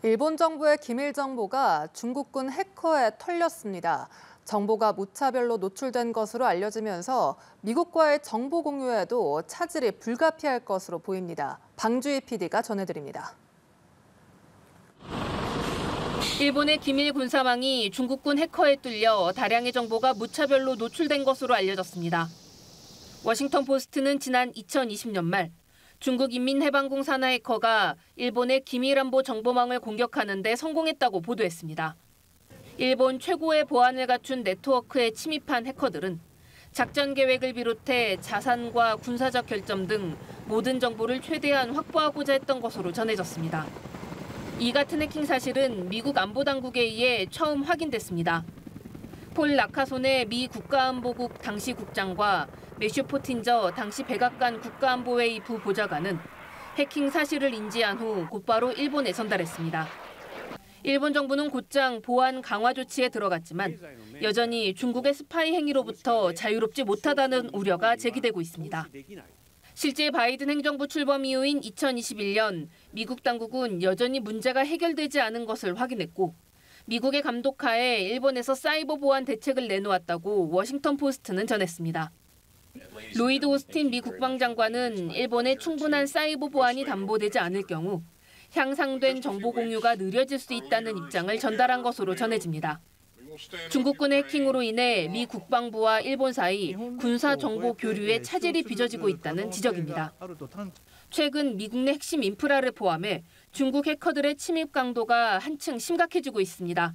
일본 정부의 기밀 정보가 중국군 해커에 털렸습니다. 정보가 무차별로 노출된 것으로 알려지면서 미국과의 정보 공유에도 차질이 불가피할 것으로 보입니다. 방주희 PD가 전해드립니다. 일본의 기밀 군사망이 중국군 해커에 뚫려 다량의 정보가 무차별로 노출된 것으로 알려졌습니다. 워싱턴 포스트는 지난 2020년 말 중국 인민해방공 산하 해커가 일본의 기밀안보 정보망을 공격하는 데 성공했다고 보도했습니다. 일본 최고의 보안을 갖춘 네트워크에 침입한 해커들은 작전 계획을 비롯해 자산과 군사적 결점 등 모든 정보를 최대한 확보하고자 했던 것으로 전해졌습니다. 이 같은 해킹 사실은 미국 안보당국에 의해 처음 확인됐습니다. 폴 라카손의 미 국가안보국 당시 국장과 매슈 포틴저 당시 백악관 국가안보회의 부보좌관은 해킹 사실을 인지한 후 곧바로 일본에 전달했습니다. 일본 정부는 곧장 보안 강화 조치에 들어갔지만 여전히 중국의 스파이 행위로부터 자유롭지 못하다는 우려가 제기되고 있습니다. 실제 바이든 행정부 출범 이후인 2021년 미국 당국은 여전히 문제가 해결되지 않은 것을 확인했고 미국의 감독하에 일본에서 사이버 보안 대책을 내놓았다고 워싱턴 포스트는 전했습니다. 로이드 오스틴 미 국방장관은 일본의 충분한 사이버 보안이 담보되지 않을 경우 향상된 정보 공유가 느려질 수 있다는 입장을 전달한 것으로 전해집니다. 중국군의 해킹으로 인해 미 국방부와 일본 사이 군사 정보 교류에 차질이 빚어지고 있다는 지적입니다. 최근 미국 내 핵심 인프라를 포함해 중국 해커들의 침입 강도가 한층 심각해지고 있습니다.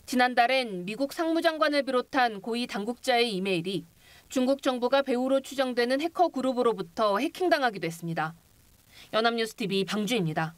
지난달엔 미국 상무장관을 비롯한 고위 당국자의 이메일이 중국 정부가 배후로 추정되는 해커 그룹으로부터 해킹당하기도 했습니다. 연합뉴스 TV 방주입니다.